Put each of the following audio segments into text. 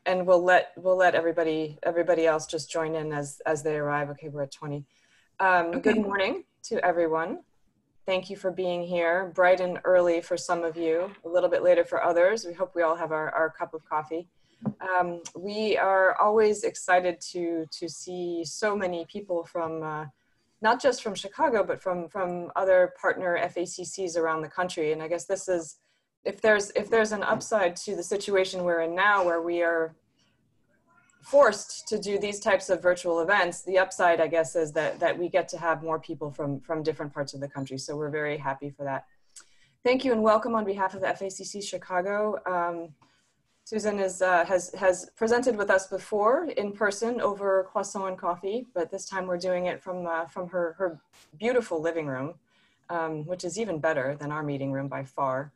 and we'll let everybody else just join in as they arrive. Okay, we're at 20. Okay. Good morning to everyone. Thank you for being here, bright and early for some of you, a little bit later for others. We hope we all have our cup of coffee. We are always excited to see so many people from, not just from Chicago, but from other partner FACCs around the country. And I guess this is, if there's an upside to the situation we're in now, where we are forced to do these types of virtual events, the upside, I guess, is that we get to have more people from different parts of the country. So we're very happy for that. Thank you and welcome on behalf of the FACC-Chicago. Susan has presented with us before in person over croissant and coffee, but this time we're doing it from her beautiful living room, which is even better than our meeting room by far.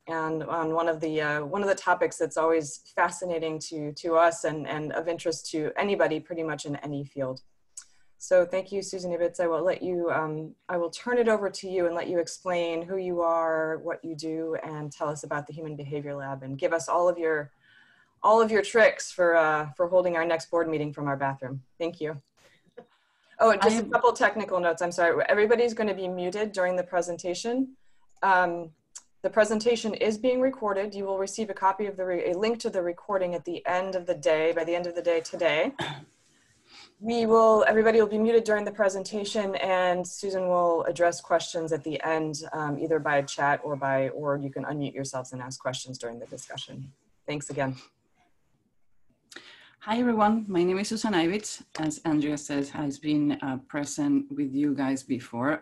And on one of the topics that's always fascinating to us and of interest to anybody pretty much in any field. So thank you, Susan Ibitz. I will let you, I will turn it over to you and let you explain who you are, what you do, and tell us about the Human Behavior Lab, and give us all of your tricks for holding our next board meeting from our bathroom. Thank you. Oh, and just a couple technical notes. I'm sorry. Everybody's going to be muted during the presentation. The presentation is being recorded. You will receive a copy of a link to the recording at the end of the day, by the end of the day today. Everybody will be muted during the presentation, and Susan will address questions at the end, either by chat or you can unmute yourselves and ask questions during the discussion. Thanks again. Hi everyone, my name is Susan Ibitz. As Andrea says, has been present with you guys before.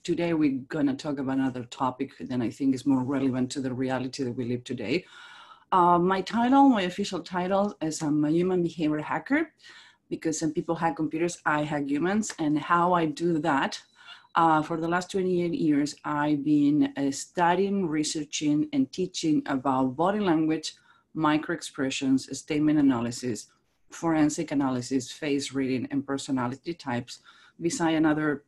Today we're gonna talk about another topic that I think is more relevant to the reality that we live today. My official title is I'm a human behavior hacker, because some people hack computers, I hack humans, and how I do that. For the last 28 years, I've been studying, researching, and teaching about body language, microexpressions, statement analysis, forensic analysis, face reading, and personality types, besides other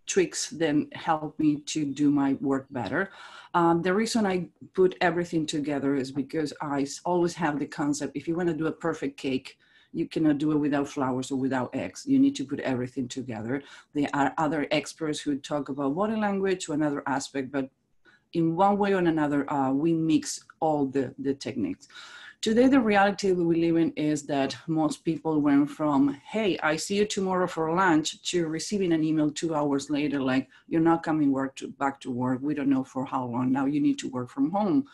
tricks that help me to do my work better. The reason I put everything together is because I always have the concept, if you want to do a perfect cake, you cannot do it without flowers or without eggs. You need to put everything together. There are other experts who talk about body language or another aspect, but in one way or another, we mix all the techniques. Today, the reality we live in is that most people went from, hey, I see you tomorrow for lunch, to receiving an email 2 hours later, like, you're not coming back to work. We don't know for how long. Now you need to work from home.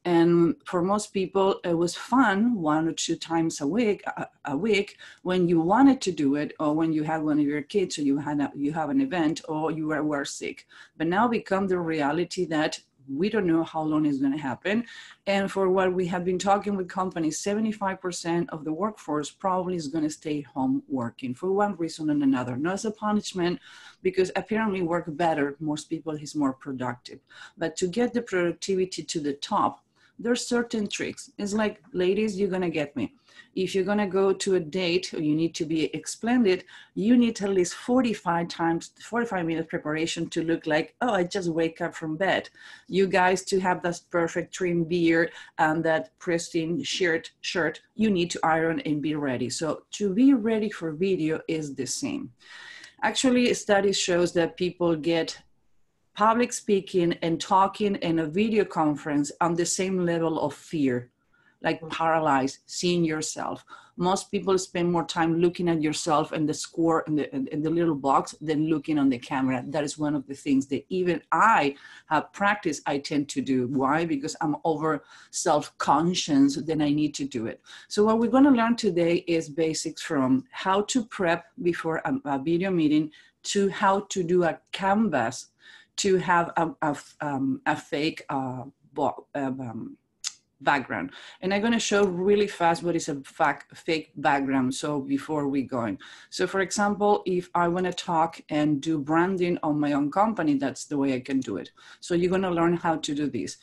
And for most people, it was fun 1 or 2 times a week when you wanted to do it, or when you had one of your kids, or you have an event, or you were sick. But now become the reality that we don't know how long it's going to happen. And for what we have been talking with companies, 75% of the workforce probably is going to stay home working for one reason and another. Not as a punishment, because apparently work better, most people is more productive. But to get the productivity to the top, there's certain tricks. It's like, ladies, you're going to get me. If you're going to go to a date, or you need to be splendid, you need at least 45 minutes preparation to look like, oh, I just wake up from bed. You guys, to have that perfect trim beard and that pristine shirt, you need to iron and be ready. So to be ready for video is the same. Actually, studies shows that people get public speaking and talking in a video conference on the same level of fear, like paralyzed, seeing yourself. Most people spend more time looking at yourself and the score in the little box than looking on the camera. That is one of the things that even I have practiced, I tend to do. Why? Because I'm over self-conscious, then I need to do it. So what we're gonna learn today is basics from how to prep before a video meeting, to how to do a canvas, to have a fake background. And I'm going to show really fast what is a fake background. So before we go in. So for example, if I want to talk and do branding on my own company, that's the way I can do it. So you're going to learn how to do this.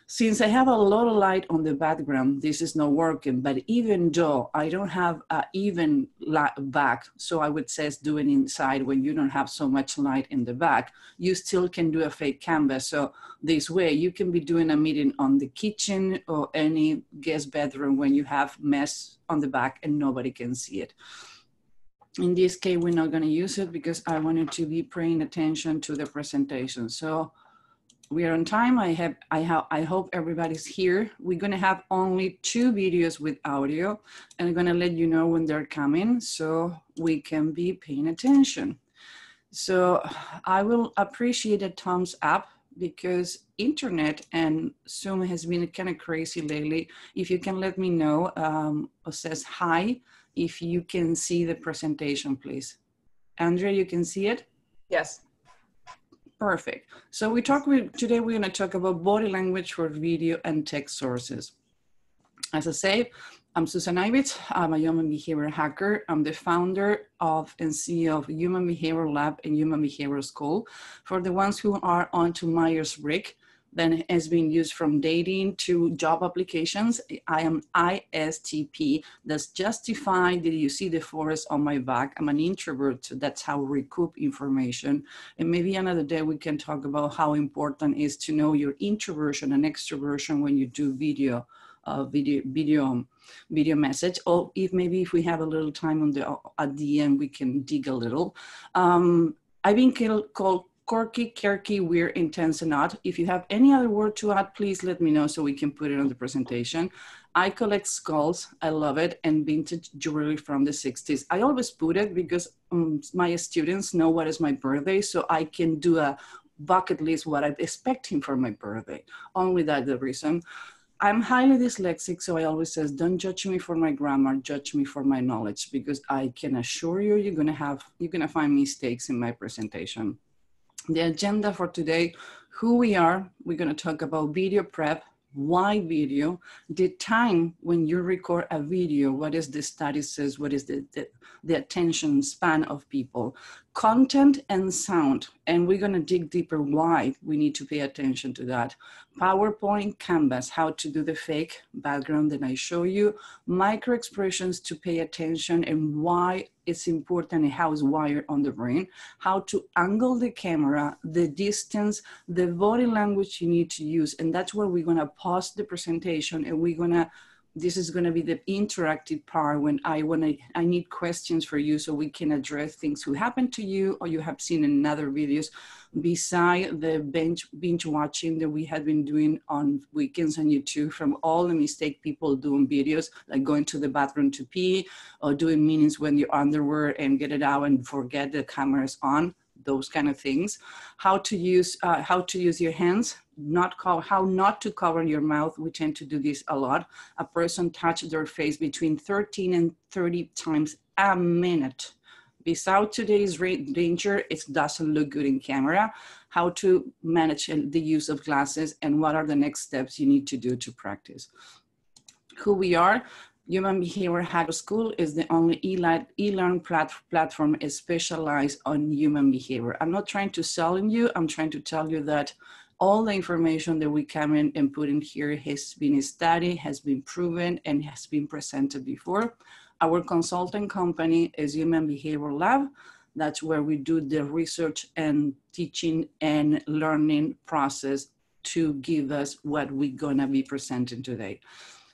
Since I have a lot of light on the background, this is not working, but even though I don't have an even back, so I would say do it inside when you don't have so much light in the back, you still can do a fake canvas. So this way you can be doing a meeting on the kitchen or any guest bedroom when you have mess on the back and nobody can see it. In this case, we're not gonna use it because I wanted to be paying attention to the presentation. So we are on time. I hope everybody's here. We're gonna have only 2 videos with audio, and I'm gonna let you know when they're coming so we can be paying attention. So I will appreciate a thumbs up because internet and Zoom has been kind of crazy lately. If you can let me know, or says hi, if you can see the presentation, please. Andrea, you can see it? Yes. Perfect. So today we're going to talk about body language for video and text sources. As I say, I'm Susan Ibitz. I'm a human behavior hacker. I'm the founder of and CEO of Human Behavior Lab and Human Behavior School. For the ones who are onto Myers-Briggs, then has been used from dating to job applications. I am ISTP. That's justified. Did you see the forest on my back? I'm an introvert, so that's how we recoup information. And maybe another day we can talk about how important it is to know your introversion and extroversion when you do video message, or if we have a little time at the end, we can dig a little. I've been called quirky, quirky, weird, intense, and odd. If you have any other word to add, please let me know so we can put it on the presentation. I collect skulls, I love it, and vintage jewelry from the 60s. I always put it because my students know what is my birthday, so I can do a bucket list what I'm expecting for my birthday. Only that's the reason. I'm highly dyslexic, so I always says, don't judge me for my grammar, judge me for my knowledge, because I can assure you, you're gonna find mistakes in my presentation. The agenda for today, who we are, we're gonna talk about video prep, why video, the time when you record a video, what is the study says, what is the attention span of people, content and sound, and we're gonna dig deeper why we need to pay attention to that. PowerPoint, Canvas, how to do the fake background that I show you, micro expressions to pay attention and why it's important and how it's wired on the brain, how to angle the camera, the distance, the body language you need to use. And that's where we're gonna pause the presentation and this is gonna be the interactive part when I need questions for you so we can address things who happened to you or you have seen in other videos beside the binge watching that we have been doing on weekends on YouTube from all the mistake people do in videos, like going to the bathroom to pee or doing meetings when you're underwear and get it out and forget the camera's on, those kind of things. How to use your hands, how not to cover your mouth. We tend to do this a lot. A person touches their face between 13 and 30 times a minute. Without today's danger, it doesn't look good in camera. How to manage the use of glasses and what are the next steps you need to do to practice. Who we are. Human Behavior Hacker School is the only e-learn platform specialized on human behavior. I'm not trying to sell you, I'm trying to tell you that all the information that we come in and put in here has been studied, has been proven, and has been presented before. Our consulting company is Human Behavior Lab. That's where we do the research and teaching and learning process to give us what we're gonna be presenting today.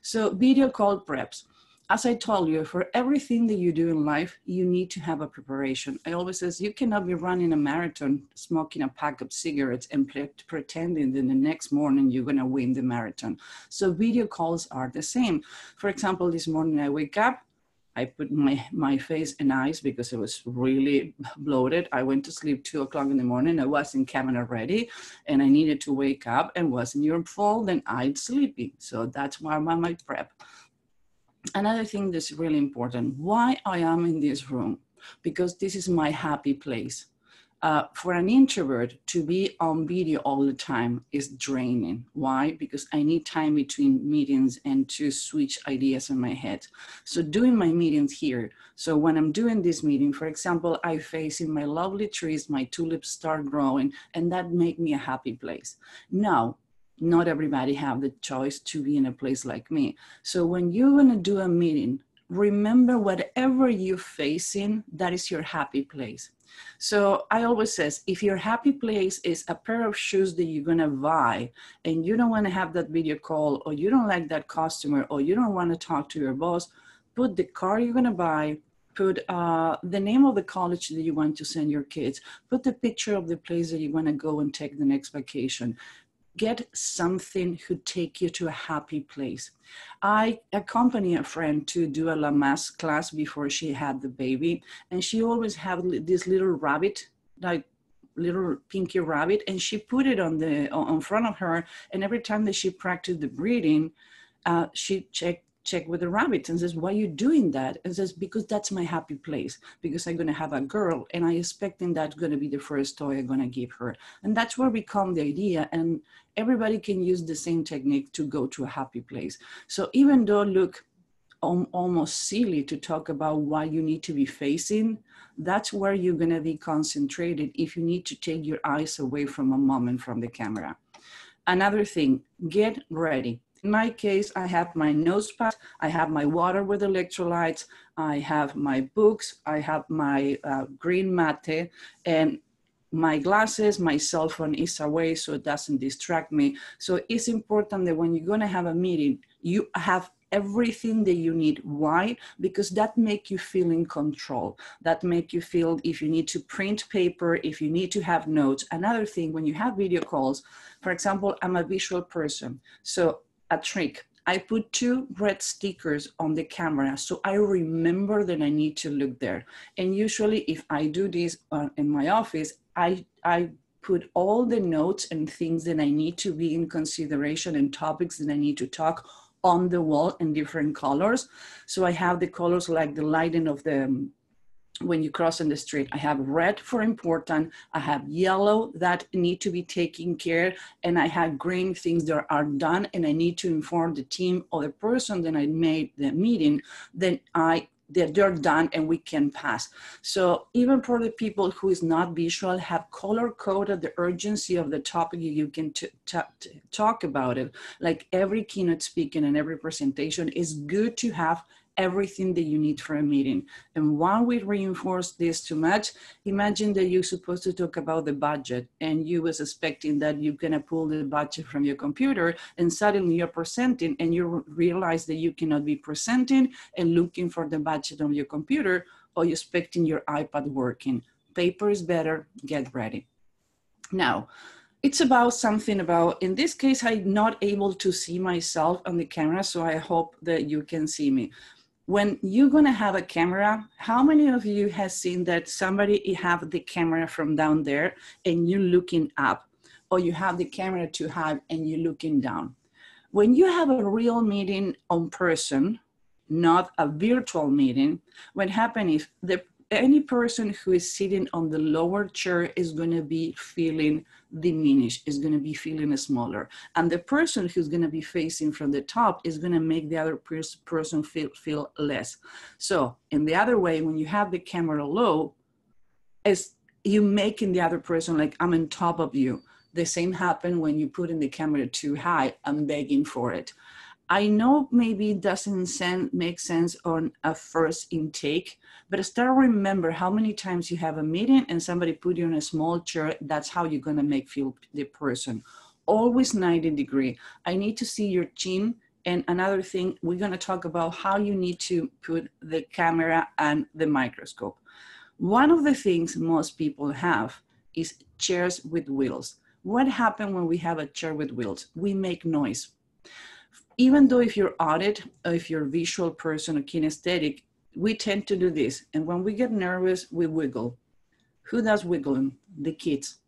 So video call preps. As I told you, for everything that you do in life, you need to have a preparation. I always say you cannot be running a marathon, smoking a pack of cigarettes and pretending that the next morning you're gonna win the marathon. So video calls are the same. For example, this morning I wake up, I put my face and eyes because it was really bloated. I went to sleep 2 o'clock in the morning. I wasn't camera ready and I needed to wake up and wasn't your fault, then I'd sleepy. So that's why I'm on my prep. Another thing that's really important, why I am in this room, because this is my happy place. For an introvert to be on video all the time is draining. Why? Because I need time between meetings and to switch ideas in my head. So doing my meetings here. So when I'm doing this meeting, for example, I face in my lovely trees, my tulips start growing, and that make me a happy place. Now, Not everybody have the choice to be in a place like me. So when you're gonna do a meeting, remember whatever you're facing, that is your happy place. So I always says, if your happy place is a pair of shoes that you're gonna buy and you don't wanna have that video call, or you don't like that customer, or you don't wanna talk to your boss, put the car you're gonna buy, put the name of the college that you want to send your kids, put the picture of the place that you wanna go and take the next vacation. Get something who take you to a happy place. I accompany a friend to do a Lamaze class before she had the baby, and she always had this little rabbit, like little pinky rabbit, and she put it on front of her, and every time that she practiced the breathing, she check with the rabbit and says, why are you doing that? And says, because that's my happy place, because I'm going to have a girl and I expecting that's going to be the first toy I'm going to give her. And that's where we come the idea, and everybody can use the same technique to go to a happy place. So even though look almost silly to talk about what you need to be facing, that's where you're going to be concentrated if you need to take your eyes away from a moment from the camera. Another thing, get ready. In my case, I have my notepad, I have my water with electrolytes, I have my books, I have my green mate, and my glasses, my cell phone is away so it doesn't distract me. So it's important that when you're gonna have a meeting, you have everything that you need. Why? Because that make you feel in control. That make you feel if you need to print paper, if you need to have notes. Another thing, when you have video calls, for example, I'm a visual person. So a trick, I put 2 red stickers on the camera so I remember that I need to look there. And usually if I do this in my office, I put all the notes and things that I need to be in consideration and topics that I need to talk on the wall in different colors. So I have the colors like the lighting of the when you cross on the street. I have red for important, I have yellow that need to be taken care, and I have green things that are done and I need to inform the team or the person that I made the meeting, then that they're done and we can pass. So even for the people who is not visual, have color coded the urgency of the topic you can talk about it. Like every keynote speaking and every presentation is good to have everything that you need for a meeting. And while we reinforce this too much, imagine that you're supposed to talk about the budget and you was expecting that you're gonna pull the budget from your computer, and suddenly you're presenting and you realize that you cannot be presenting and looking for the budget on your computer, or you're expecting your iPad working. Paper is better, get ready. Now, it's about something about, in this case, I'm not able to see myself on the camera, so I hope that you can see me. When you're gonna have a camera, how many of you has seen that somebody have the camera from down there and you're looking up, or you have the camera too high and you're looking down? When you have a real meeting on person, not a virtual meeting, what happens is any person who is sitting on the lower chair is going to be feeling diminished, is going to be feeling smaller. And the person who's going to be facing from the top is going to make the other person feel less. So in the other way, when you have the camera low, is you making the other person like, I'm on top of you. The same happen when you put in the camera too high, I'm begging for it. I know maybe it doesn't make sense on a first intake, but start remember how many times you have a meeting and somebody put you in a small chair. That's how you're gonna make feel the person. Always 90 degree. I need to see your chin. And another thing, we're gonna talk about how you need to put the camera and the microscope. One of the things most people have is chairs with wheels. What happens when we have a chair with wheels? We make noise. Even though if you're audit, or if you're a visual person or kinesthetic, we tend to do this. And when we get nervous, we wiggle. Who does wiggling? The kids.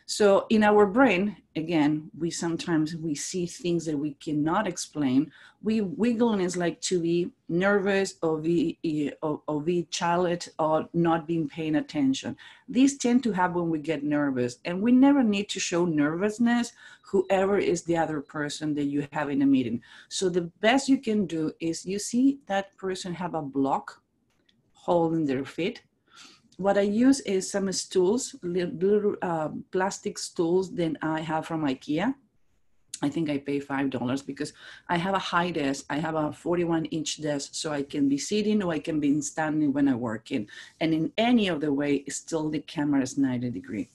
So in our brain, again, we see things that we cannot explain. We wiggle, and it's like to be nervous or be childlike or not being paying attention. These tend to happen when we get nervous, and we never need to show nervousness, whoever is the other person that you have in a meeting. So the best you can do is you see that person have a block holding their feet. What I use is some stools, little plastic stools that I have from IKEA. I think I pay $5 because I have a high desk. I have a 41-inch desk, so I can be sitting or I can be standing when I work in. And in any other way, still the camera is 90 degrees.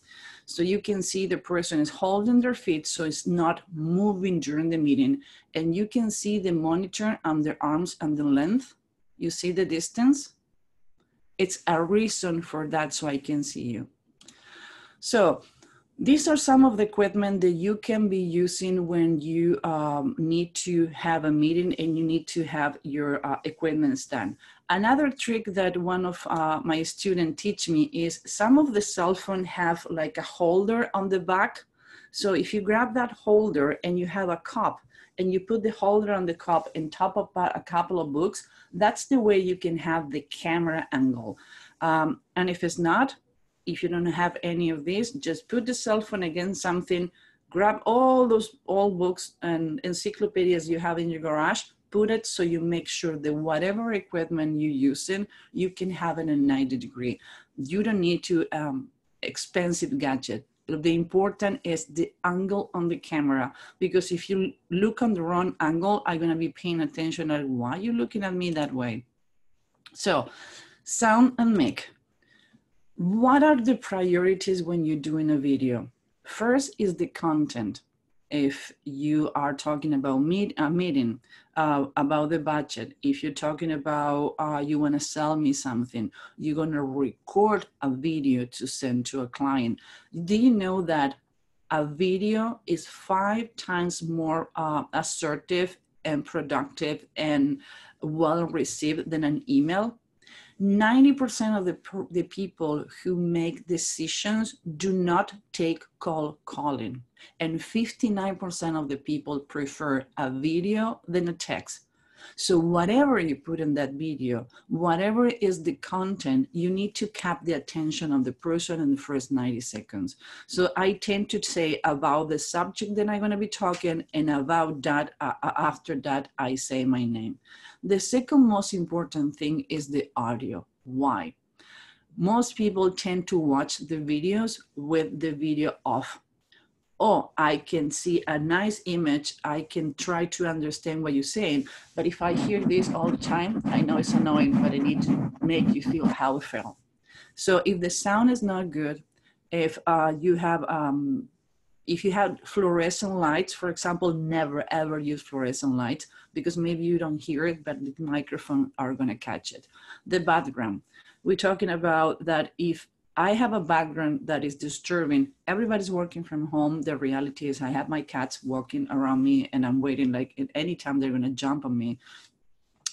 So you can see the person is holding their feet, so it's not moving during the meeting. And you can see the monitor on their arms and the length. You see the distance? It's a reason for that, so I can see you. So these are some of the equipment that you can be using when you need to have a meeting and you need to have your equipment done. Another trick that one of my students teach me is some of the cell phone have like a holder on the back. So if you grab that holder and you have a cup and you put the holder on the cup and top of a couple of books, that's the way you can have the camera angle. And if it's not, if you don't have any of these, just put the cell phone against something, grab all those old books and encyclopedias you have in your garage, put it so you make sure that whatever equipment you're using, you can have it in 90 degree. You don't need to expensive gadget. The important is the angle on the camera, because if you look on the wrong angle, I'm gonna be paying attention at why you're looking at me that way. So sound and mic. What are the priorities when you're doing a video? First is the content. If you are talking about a meeting, about the budget, if you're talking about you want to sell me something, you're going to record a video to send to a client. Do you know that a video is 5 times more assertive and productive and well received than an email? 90% of the people who make decisions do not take calling. And 59% of the people prefer a video than a text. So whatever you put in that video, whatever is the content, you need to cap the attention of the person in the first 90 seconds. So I tend to say about the subject that I'm going to be talking, and about that, after that, I say my name. The second most important thing is the audio. Why? Most people tend to watch the videos with the video off. Oh, I can see a nice image. I can try to understand what you're saying. But if I hear this all the time, I know it's annoying, but I need to make you feel how it felt. So if the sound is not good, if you have fluorescent lights, for example, never ever use fluorescent lights, because maybe you don't hear it, but the microphone are gonna catch it. The background, we're talking about that if I have a background that is disturbing, everybody's working from home. The reality is I have my cats walking around me and I'm waiting, like at any time they're gonna jump on me.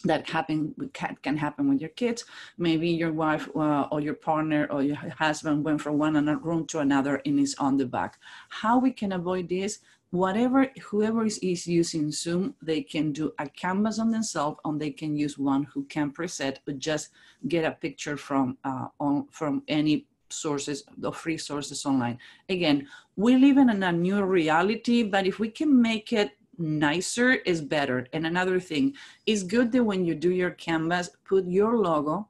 That can happen with your kids. Maybe your wife or your partner or your husband went from one room to another and is on the back. How we can avoid this? Whoever is using Zoom, they can do a canvas on themselves, and they can use one who can preset, but just get a picture from any sources, the free sources online. Again, we live in a new reality, but if we can make it nicer is better. And another thing, it's good that when you do your canvas, put your logo,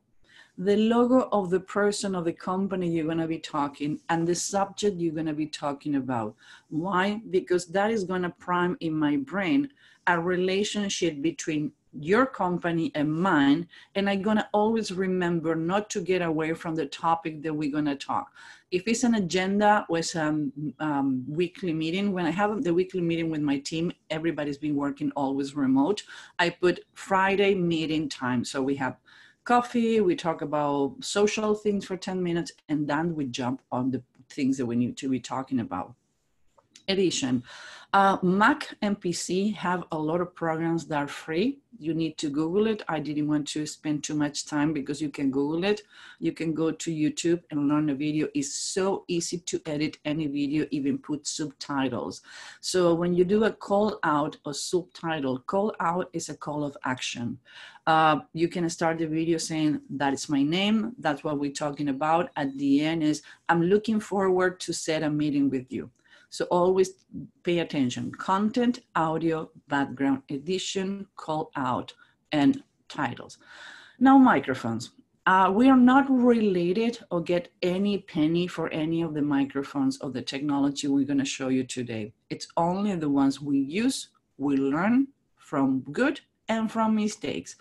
the logo of the person or the company you're going to be talking, and the subject you're going to be talking about. Why? Because that is going to prime in my brain a relationship between your company and mine, and I'm going to always remember not to get away from the topic that we're going to talk. If it's an agenda with a weekly meeting, when I have the weekly meeting with my team, everybody's been working always remote. I put Friday meeting time. So we have coffee, we talk about social things for 10 minutes, and then we jump on the things that we need to be talking about. Edition. Mac and PC have a lot of programs that are free. You need to Google it. I didn't want to spend too much time because you can Google it. You can go to YouTube and learn a video. It's so easy to edit any video, even put subtitles. So when you do a call out or subtitle, call out is a call of action. You can start the video saying, that is my name. That's what we're talking about. At the end is, I'm looking forward to set a meeting with you. So always pay attention. Content, audio, background, edition, call out, and titles. Now microphones. We are not related or get any penny for any of the microphones or the technology we're going to show you today. It's only the ones we use, we learn from good and from mistakes.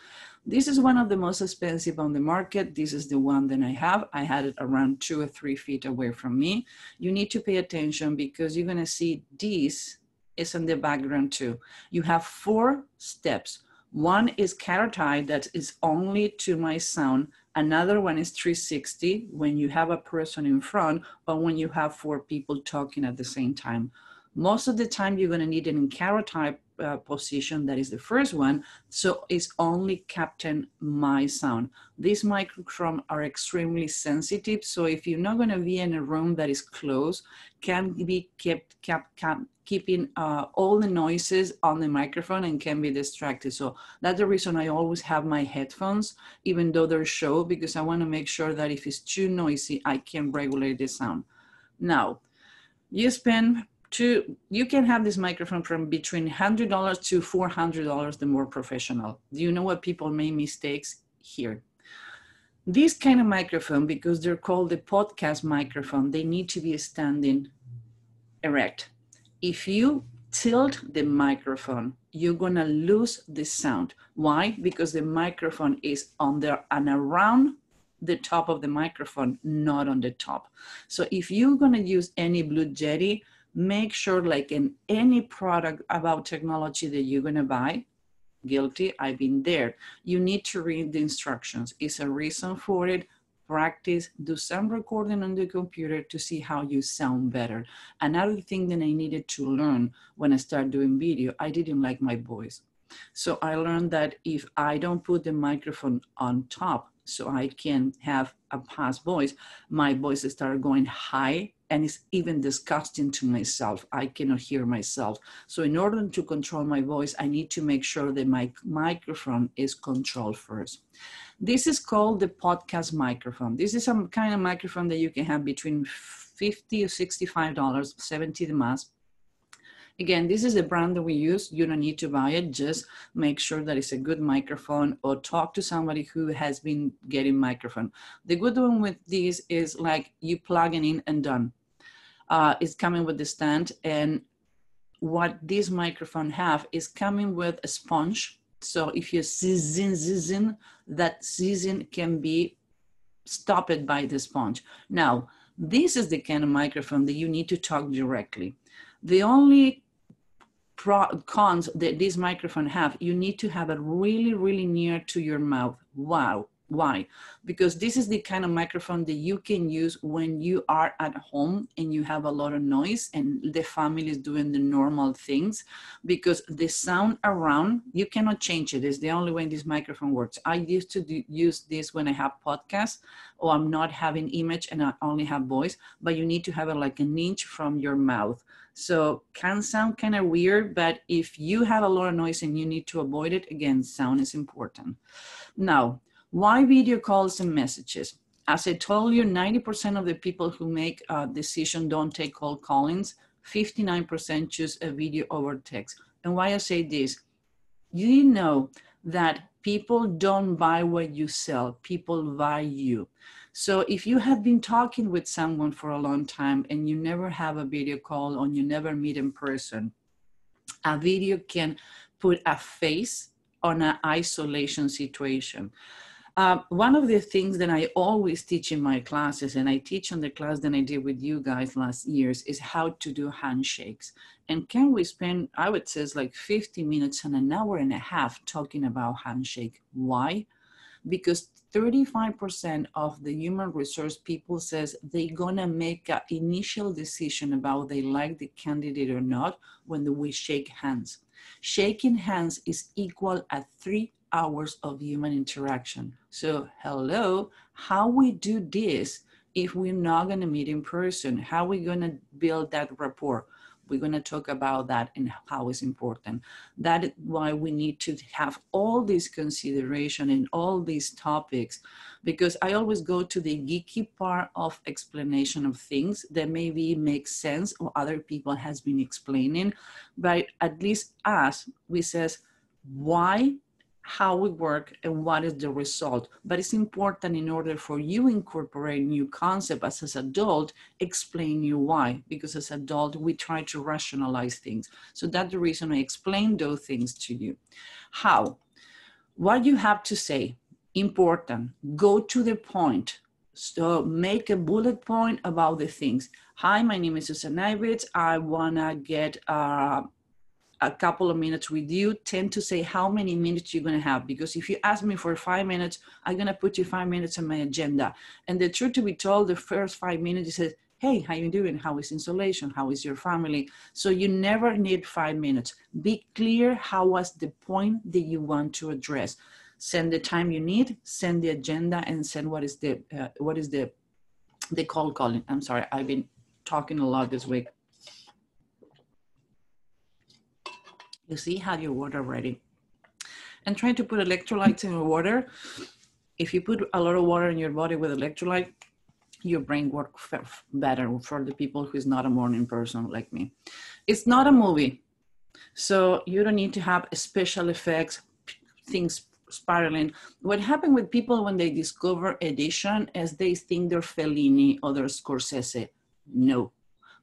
This is one of the most expensive on the market. This is the one that I have. I had it around 2 or 3 feet away from me. You need to pay attention because you're gonna see this is in the background too. You have 4 steps. One is carotid, that is only to my sound. Another one is 360, when you have a person in front or when you have 4 people talking at the same time. Most of the time you're gonna need an in carotid position, that is the first one, so it's only capturing my sound. These microphones are extremely sensitive, so if you're not gonna be in a room that is closed, can be keeping all the noises on the microphone and can be distracted. So that's the reason I always have my headphones, even though they're short, because I wanna make sure that if it's too noisy, I can regulate the sound. Now, you can have this microphone from between $100 to $400, the more professional. Do you know what people make mistakes here? This kind of microphone, because they're called the podcast microphone, they need to be standing erect. If you tilt the microphone, you're gonna lose the sound. Why? Because the microphone is on there and around the top of the microphone, not on the top. So if you're gonna use any Blue Yeti, make sure, like in any product about technology that you're gonna buy, guilty, I've been there, you need to read the instructions. It's a reason for it. Practice, do some recording on the computer to see how you sound better. Another thing that I needed to learn when I started doing video, I didn't like my voice. So I learned that if I don't put the microphone on top so I can have a past voice, my voice started going high, and it's even disgusting to myself. I cannot hear myself. So in order to control my voice, I need to make sure that my microphone is controlled first. This is called the podcast microphone. This is some kind of microphone that you can have between $50 or $65, 70 the max. Again, this is the brand that we use. You don't need to buy it. Just make sure that it's a good microphone or talk to somebody who has been getting microphone. The good one with these is like you plug it in and done. It's coming with the stand, and what this microphone have is coming with a sponge. So if you zizin, that zizin can be stopped by the sponge. Now, this is the kind of microphone that you need to talk directly. The only cons that this microphone have, you need to have it really, really near to your mouth. Wow. Why? Because this is the kind of microphone that you can use when you are at home and you have a lot of noise and the family is doing the normal things, because the sound around, you cannot change it. It's the only way this microphone works. I used to use this when I have podcasts or I'm not having image and I only have voice, but you need to have it like an inch from your mouth. So can sound kind of weird, but if you have a lot of noise and you need to avoid it, again, sound is important. Now, why video calls and messages? As I told you, 90% of the people who make a decision don't take cold callings. 59% choose a video over text. And why I say this, you know that people don't buy what you sell, people buy you. So if you have been talking with someone for a long time and you never have a video call or you never meet in person, a video can put a face on an isolation situation. One of the things that I always teach in my classes, and I teach on the class that I did with you guys last years, is how to do handshakes. And can we spend, I would say, like 50 minutes and an hour and a half talking about handshake? Why? Because 35% of the human resource people says they're gonna make an initial decision about they like the candidate or not when we shake hands. Shaking hands is equal at 3 hours of human interaction. So hello, how we do this if we're not gonna meet in person? How are we gonna build that rapport? We're gonna talk about that and how it's important. That is why we need to have all this consideration and all these topics, because I always go to the geeky part of explanation of things that maybe make sense or other people has been explaining, but at least us, we says, why how we work and what is the result. But it's important in order for you incorporate new concept as adult, explain you why, because as adult, we try to rationalize things. So that's the reason I explain those things to you. How? What you have to say, important, go to the point. So make a bullet point about the things. Hi, my name is Susan Ibitz. I wanna get a couple of minutes with you. Tend to say how many minutes you're going to have, because if you ask me for 5 minutes, I'm going to put you 5 minutes on my agenda. And the truth to be told, the first 5 minutes, you say, hey, how you doing? How is insulation? How is your family? So you never need 5 minutes. Be clear how was the point that you want to address. Send the time you need, send the agenda, and send what is the cold calling. I'm sorry, I've been talking a lot this week. You see, have your water ready. And try to put electrolytes in your water. If you put a lot of water in your body with electrolyte, your brain works better for the people who's not a morning person like me. It's not a movie. So you don't need to have special effects, things spiraling. What happened with people when they discover edition is they think they're Fellini or they're Scorsese. No.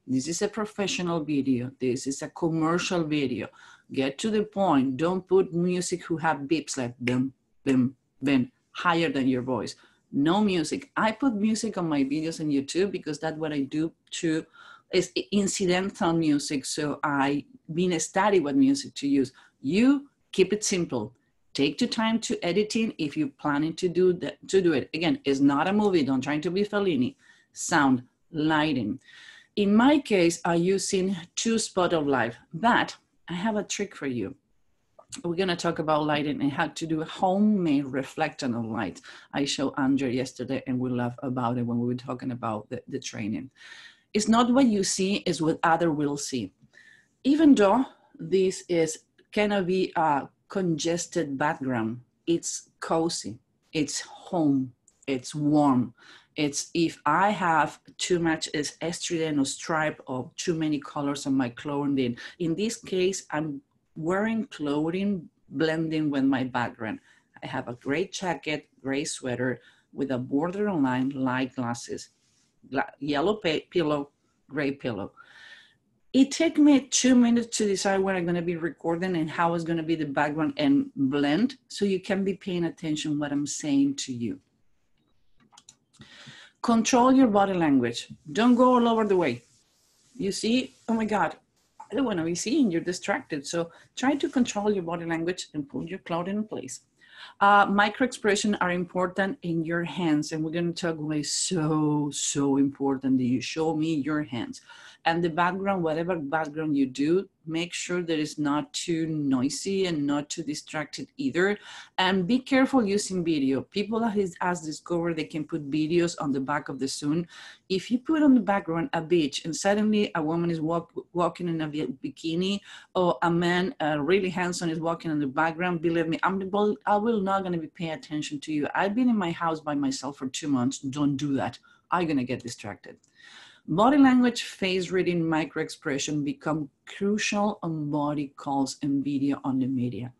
This is a professional video. This is a commercial video. Get to the point. Don't put music who have beeps like bim, bim, bim, higher than your voice. No music. I put music on my videos on YouTube because that's what I do too. It's incidental music. So I been study what music to use. You keep it simple. Take the time to editing if you're planning to do that. To do it. Again, it's not a movie. Don't try to be Fellini. Sound, lighting. In my case, I'm using 2 spots of light, but I have a trick for you. We're gonna talk about lighting and how to do a homemade reflectant of light. I showed Andrea yesterday and we laughed about it when we were talking about the training. It's not what you see, it's what others will see. Even though this is gonna be a congested background, it's cozy, it's home, it's warm. It's if I have too much estrogen or stripe or too many colors on my clothing. In this case, I'm wearing clothing blending with my background. I have a gray jacket, gray sweater with a border line, light glasses, yellow pillow, gray pillow. It took me 2 minutes to decide what I'm going to be recording and how it's going to be the background and blend, so you can be paying attention what I'm saying to you. Control your body language. Don't go all over the way. You see, oh my God, I don't want to be seen, you're distracted. So try to control your body language and put your clothing in place. Micro expressions are important in your hands, and we're going to talk why it's so important that you show me your hands. And the background, whatever background you do, make sure that it's not too noisy and not too distracted either. And be careful using video. People that has discovered they can put videos on the back of the Zoom. If you put on the background a beach and suddenly a woman is walking in a bikini, or a man really handsome is walking in the background, believe me, I will not going to be paying attention to you. I've been in my house by myself for 2 months. Don't do that. I'm going to get distracted. Body language, face reading, micro expression become crucial on body calls and video on the media.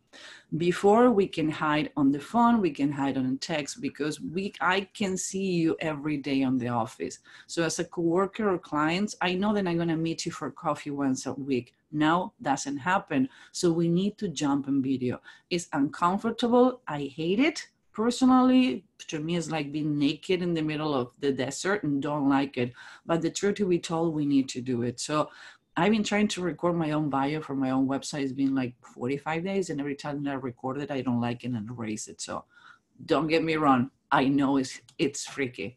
Before we can hide on the phone, we can hide on text because I can see you every day on the office. So as a coworker or clients, I know that I'm going to meet you for coffee once a week. Now doesn't happen. So we need to jump in video. It's uncomfortable. I hate it. Personally, to me, it's like being naked in the middle of the desert and don't like it. But the truth to be told, we need to do it. So I've been trying to record my own bio for my own website. It's been like 45 days. And every time that I record it, I don't like it and erase it. So don't get me wrong. I know it's freaky.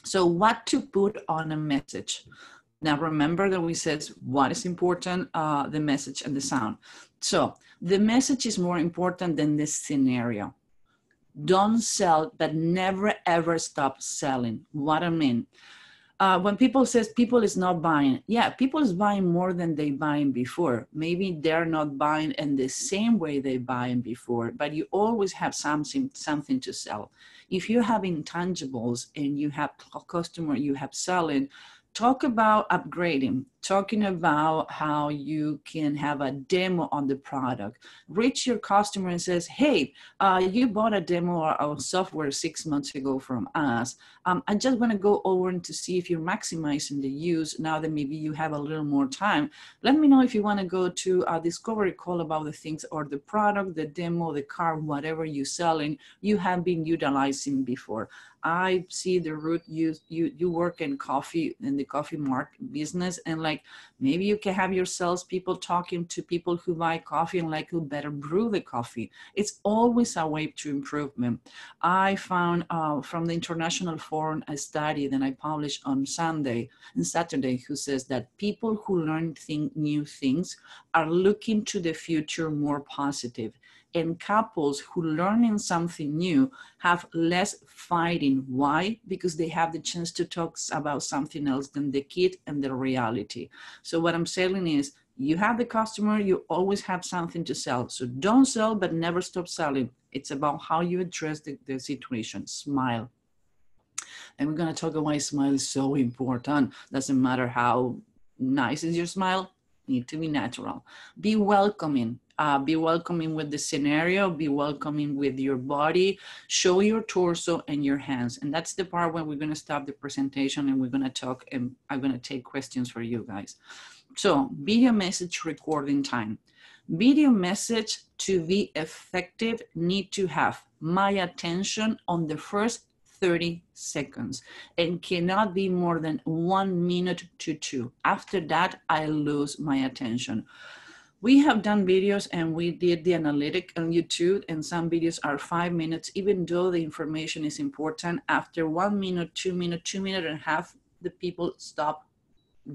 So what to put on a message? Now, remember that we said what is important, the message and the sound. So the message is more important than the scenario. Don't sell, but never ever stop selling. What I mean, when people says people is not buying, yeah, people is buying more than they buying before. Maybe they're not buying in the same way they buying before, but you always have something to sell. If you have intangibles and you have customer, you have selling, talk about upgrading. talking about how you can have a demo on the product. Reach your customer and says, hey, you bought a demo of software 6 months ago from us. I just want to go over and to see if you're maximizing the use now that maybe you have a little more time. Let me know if you want to go to a discovery call about the things or the product, the demo, the car, whatever you're selling, you have been utilizing before. I see the route you work in coffee, in the coffee market business, and like maybe you can have your salespeople talking to people who buy coffee and like who better brew the coffee. It's always a way to improvement. I found from the International Forum a study that I published on Saturday, who says that people who learn new things are looking to the future more positive. And couples who learning something new have less fighting. Why? Because they have the chance to talk about something else than the kid and the reality. So what I'm saying is, you have the customer, you always have something to sell. So don't sell, but never stop selling. It's about how you address the situation. Smile. And we're going to talk about why smile is so important. Doesn't matter how nice is your smile, need to be natural. Be welcoming. Be welcoming with the scenario, be welcoming with your body, show your torso and your hands. And that's the part when we're going to stop the presentation and we're going to talk, and I'm going to take questions for you guys. So video message recording time. Video message to be effective need to have my attention on the first 30 seconds and cannot be more than 1 minute to 2. After that, I lose my attention. We have done videos and we did the analytic on YouTube, and some videos are 5 minutes, even though the information is important. After 1 minute, 2 minutes, 2 minutes and a half, the people stop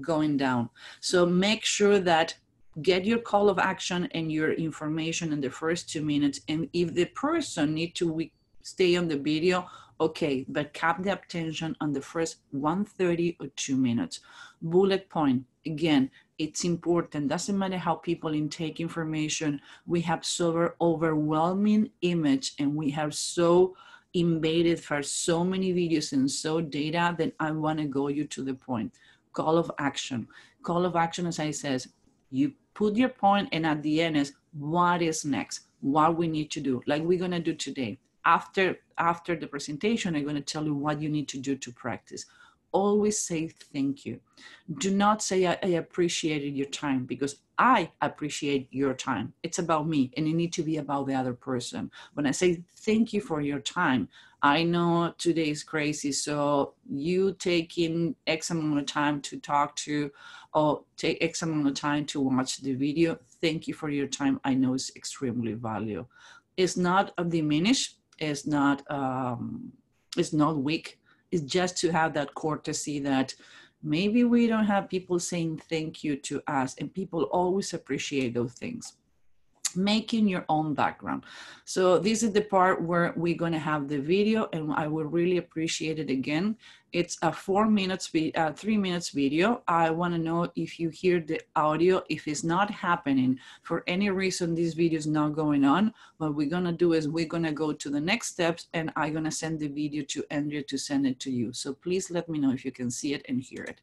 going down. So make sure that get your call of action and your information in the first 2 minutes. And if the person need to stay on the video, okay, but cap the attention on the first 1:30 or 2 minutes. Bullet point, again, it's important. Doesn't matter how people intake information. We have so overwhelming image and we have so invaded for so many videos and so data that I want to go you to the point. Call of action. Call of action, as I says, you put your point and at the end is what is next, what we need to do, like we're going to do today. After the presentation, I'm going to tell you what you need to do to practice. Always say thank you. Do not say I appreciated your time, because I appreciate your time. It's about me and it needs to be about the other person. When I say thank you for your time, I know today is crazy, so you taking X amount of time to talk to or take X amount of time to watch the video. Thank you for your time. I know it's extremely valuable. It's not a diminish. It's not weak. It's just to have that courtesy that maybe we don't have people saying thank you to us, and people always appreciate those things. Making your own background. So this is the part where we're going to have the video, and I would really appreciate it. Again, it's a 3 minutes video. I want to know if you hear the audio. If it's not happening for any reason, this video is not going on, what we're going to do is we're going to go to the next steps, and I'm going to send the video to Andrea to send it to you. So please let me know if you can see it and hear it.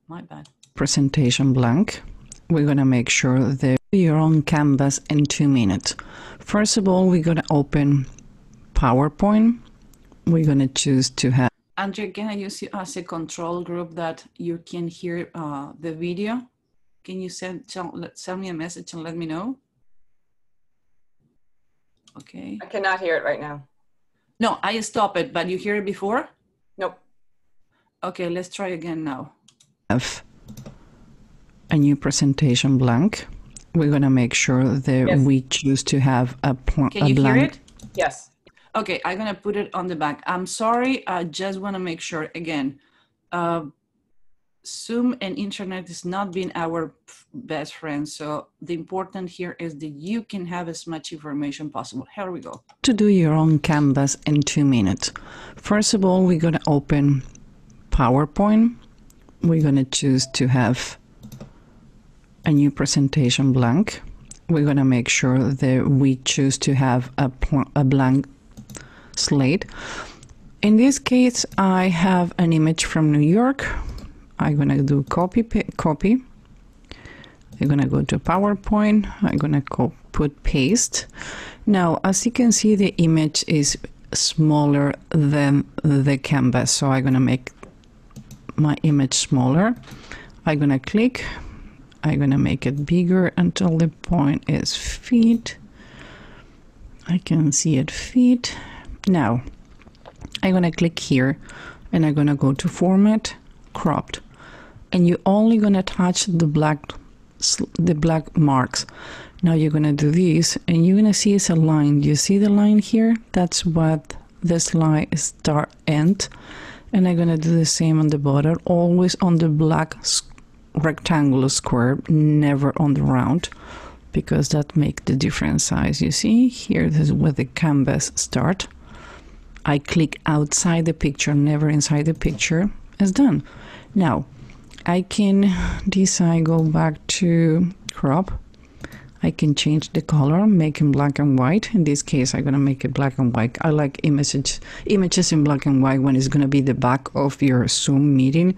My bad. Presentation blank. We're going to make sure that you're on canvas in 2 minutes. First of all, we're going to open PowerPoint. We're going to choose to have. Andrea, can I use you as a control group that you can hear the video? Can you send me a message and let me know? Okay. I cannot hear it right now. No, I stop it, but you hear it before? Nope. Okay, let's try again now. Have a new presentation blank. We're going to make sure that we choose to have a blank. Can you hear it? Yes. Okay, I'm going to put it on the back. I'm sorry, I just want to make sure again. Zoom and internet is not being our best friend, so the important here is that you can have as much information possible. Here we go. To do your own canvas in 2 minutes. First of all, we're going to open PowerPoint. We're going to choose to have a new presentation blank. we're going to make sure that we choose to have a blank slate. In this case, I have an image from New York. I'm going to do copy. I'm going to go to PowerPoint. I'm going to put paste. Now, as you can see, the image is smaller than the canvas. So I'm going to make my image smaller. I'm going to click. I'm going to make it bigger until the point is fit. I can see it fit. Now, I'm going to click here and I'm going to go to Format, Cropped. And you're only going to touch the black marks. Now you're going to do this and you're going to see it's a line. You see the line here? That's what this line is, start, end. And I'm going to do the same on the bottom, always on the black rectangular square, never on the round, because that makes the different size. You see here, this is where the canvas start. I click outside the picture, never inside the picture. It's done. Now I can decide, go back to crop. I can change the color, make it black and white. In this case, I'm going to make it black and white. I like images in black and white when it's going to be the back of your Zoom meeting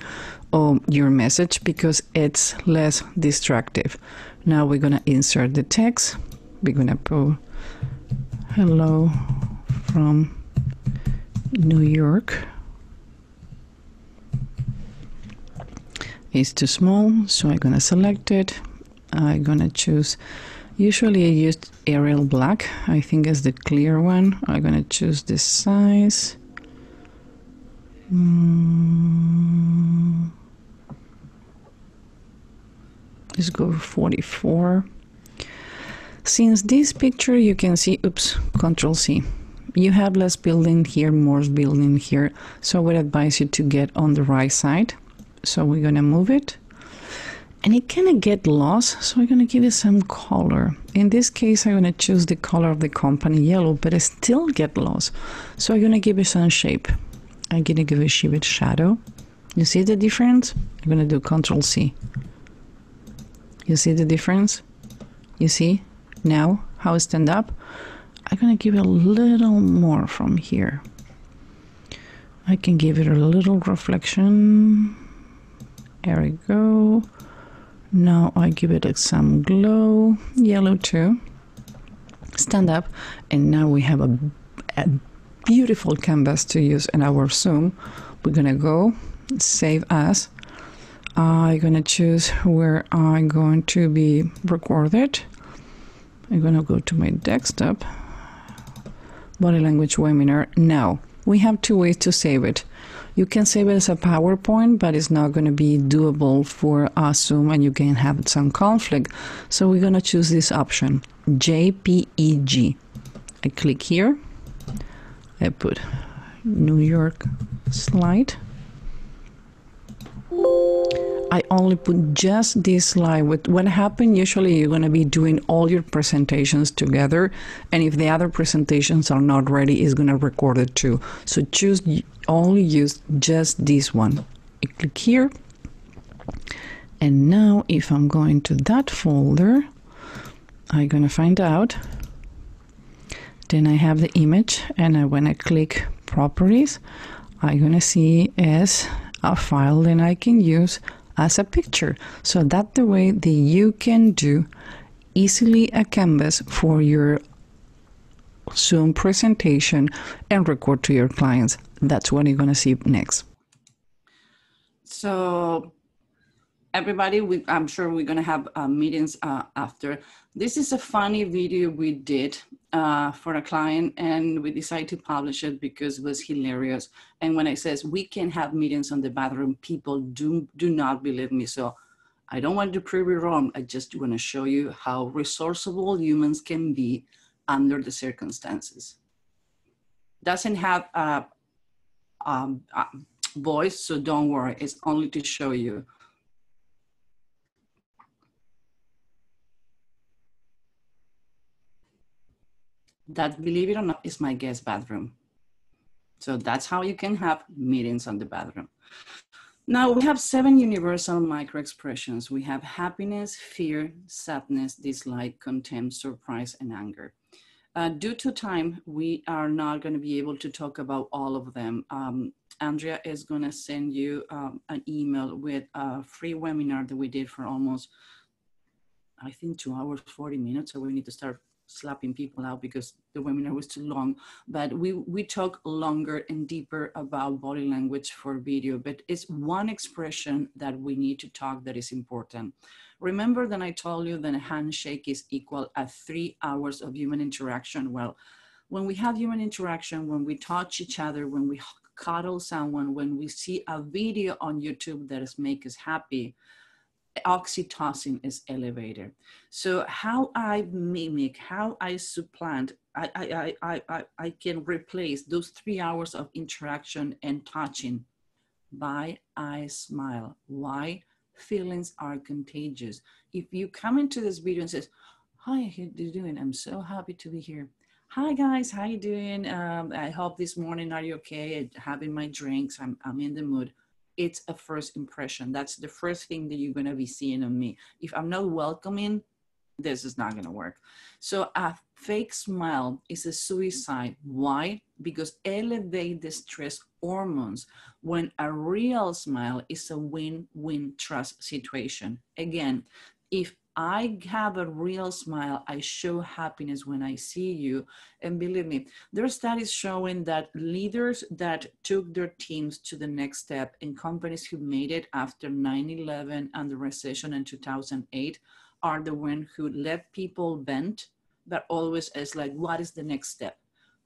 or your message, because it's less distractive. Now we're going to insert the text. We're going to put hello from New York. It's too small, so I'm going to select it. I'm going to choose, usually I use Arial Black. I think it's the clear one. I'm going to choose this size. Let's go 44. Since this picture you can see, oops, Control C. You have less building here, more building here. So I would advise you to get on the right side. So we're going to move it. And it kind of get lost, so I'm going to give it some color. In this case, I'm going to choose the color of the company, yellow, but it still get lost. So I'm going to give it some shape. I'm going to give it shadow. You see the difference? I'm going to do Control C. You see the difference? You see now how it stand up? I'm going to give it a little more from here. I can give it a little reflection. There we go. Now I give it some glow, yellow too. Stand up, and now we have a beautiful canvas to use in our Zoom. We're gonna go save as. I'm gonna choose where I'm going to be recorded. I'm gonna go to my desktop, body language webinar. Now we have two ways to save it. You can save it as a PowerPoint, but it's not going to be doable for Zoom, and you can have some conflict. So we're going to choose this option, JPEG. I click here. I put New York slide. I only put just this slide. What happened, usually you're going to be doing all your presentations together, and if the other presentations are not ready, it's going to record it too. So only use just this one. I click here, and now if I'm going to that folder, I'm going to find out. Then I have the image, and when I click properties, I'm going to see as a file that I can use as a picture. So that's the way that you can do easily a canvas for your Zoom presentation and record to your clients. That's what you're going to see next. So everybody, I'm sure we're going to have meetings after. This is a funny video we did for a client, and we decided to publish it because it was hilarious. And when I says we can have meetings on the bathroom, people do not believe me. So I don't want to prove it wrong. I just want to show you how resourceful humans can be under the circumstances. Doesn't have a voice, so don't worry. It's only to show you. That, believe it or not, is my guest bathroom. So that's how you can have meetings on the bathroom. Now we have 7 universal micro-expressions. We have happiness, fear, sadness, dislike, contempt, surprise, and anger. Due to time, we are not going to be able to talk about all of them. Andrea is going to send you an email with a free webinar that we did for almost, I think, 2 hours, 40 minutes. So we need to start slapping people out because the webinar was too long. But we talk longer and deeper about body language for video, but it's one expression that we need to talk that is important. Remember that I told you that a handshake is equal at 3 hours of human interaction. Well, when we have human interaction, when we touch each other, when we cuddle someone, when we see a video on YouTube that is make us happy, oxytocin is elevated. So how I mimic, how I supplant, I can replace those 3 hours of interaction and touching by I smile. Why? Feelings are contagious. If you come into this video and says, hi, how you doing? I'm so happy to be here. Hi guys, how you doing? I hope this morning are you okay? Having my drinks, I'm in the mood. It's a first impression. That's the first thing that you're gonna be seeing on me. If I'm not welcoming, this is not gonna work. So a fake smile is a suicide. Why? Because elevate the stress hormones, when a real smile is a win-win trust situation. Again, if I have a real smile, I show happiness when I see you. And believe me, there are studies showing that leaders that took their teams to the next step and companies who made it after 9/11 and the recession in 2008 are the ones who let people vent, but always is like, what is the next step?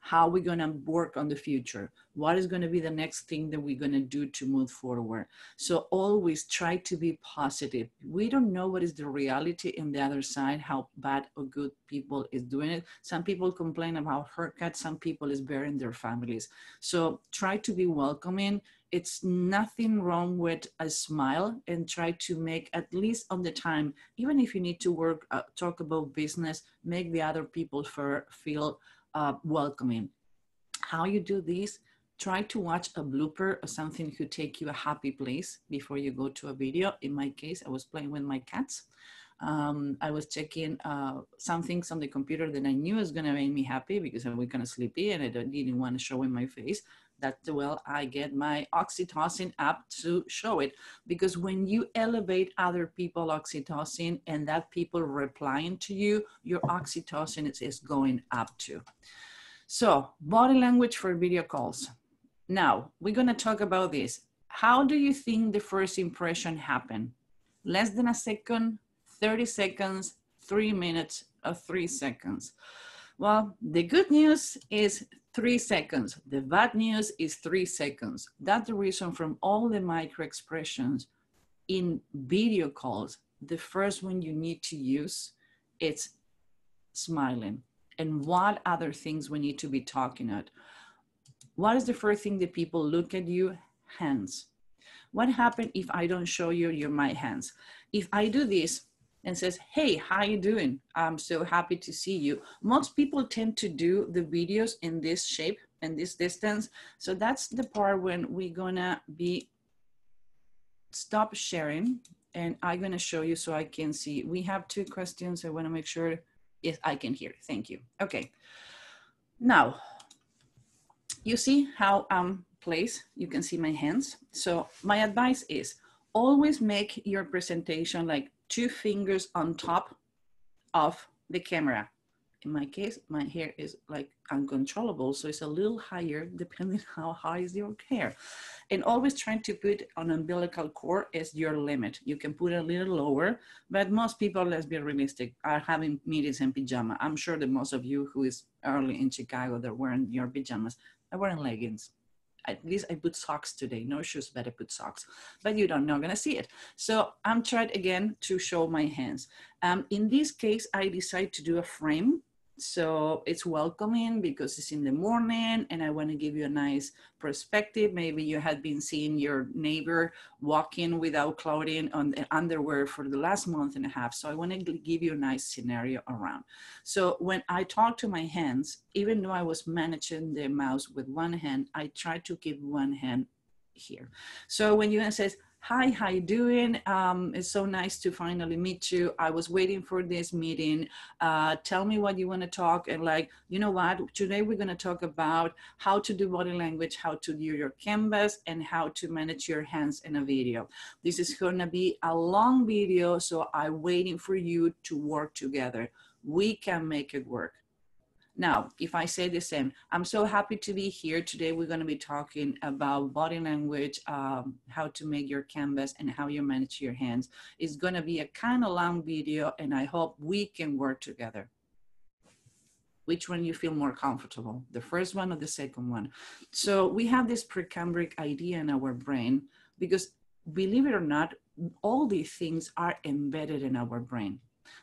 How are we going to work on the future? What is going to be the next thing that we're going to do to move forward? So always try to be positive. We don't know what is the reality in the other side, how bad or good people is doing it. Some people complain about haircuts. Some people is burying their families. So try to be welcoming. It's nothing wrong with a smile, and try to make, at least on the time, even if you need to work, talk about business, make the other people feel welcoming. How you do this? Try to watch a blooper or something to take you a happy place before you go to a video. In my case, I was playing with my cats. I was checking some things on the computer that I knew was gonna make me happy because I was kind of sleepy and I didn't want to show in my face. That's well, I get my oxytocin app to show it, because when you elevate other people oxytocin and that people replying to you, your oxytocin is going up too. So body language for video calls. Now we're going to talk about this. How do you think the first impression happened? Less than a second, 30 seconds, 3 minutes, or 3 seconds? Well, the good news is 3 seconds. The bad news is 3 seconds. That's the reason from all the micro expressions in video calls, the first one you need to use, it's smiling. And what other things we need to be talking about? What is the first thing that people look at you? Hands. What happens if I don't show you my hands? If I do this and says, hey, how you doing? I'm so happy to see you. Most people tend to do the videos in this shape and this distance. So that's the part when we're gonna be stop sharing, and I'm gonna show you so I can see. We have 2 questions. I wanna make sure if I can hear. Thank you. Okay. Now, you see how I'm placed? You can see my hands. So my advice is always make your presentation like 2 fingers on top of the camera. In my case, my hair is like uncontrollable, so it's a little higher depending how high is your hair. And always trying to put an umbilical cord is your limit. You can put it a little lower, but most people, let's be realistic, are having meetings in pajama. I'm sure that most of you who is early in Chicago, they're wearing your pajamas. I'm wearing leggings. At least I put socks today, no shoes, but I put socks, but you don't know, gonna see it. So I'm trying again to show my hands. In this case, I decide to do a frame. So it's welcoming because it's in the morning and I want to give you a nice perspective. Maybe you had been seeing your neighbor walking without clothing on the underwear for the last month and a half. So I want to give you a nice scenario around. So when I talk to my hands, even though I was managing the mouse with one hand, I try to keep one hand here. So when you says, hi, how you doing? It's so nice to finally meet you. I was waiting for this meeting. Tell me what you want to talk. And like, you know what, today we're going to talk about how to do body language, how to do your canvas, and how to manage your hands in a video. This is going to be a long video, so I'm waiting for you to work together. We can make it work. Now, if I say the same, I'm so happy to be here. Today, we're going to be talking about body language, how to make your canvas, and how you manage your hands. It's going to be a kind of long video, and I hope we can work together. Which one you feel more comfortable, the first one or the second one? So we have this precambric idea in our brain because, believe it or not, all these things are embedded in our brain.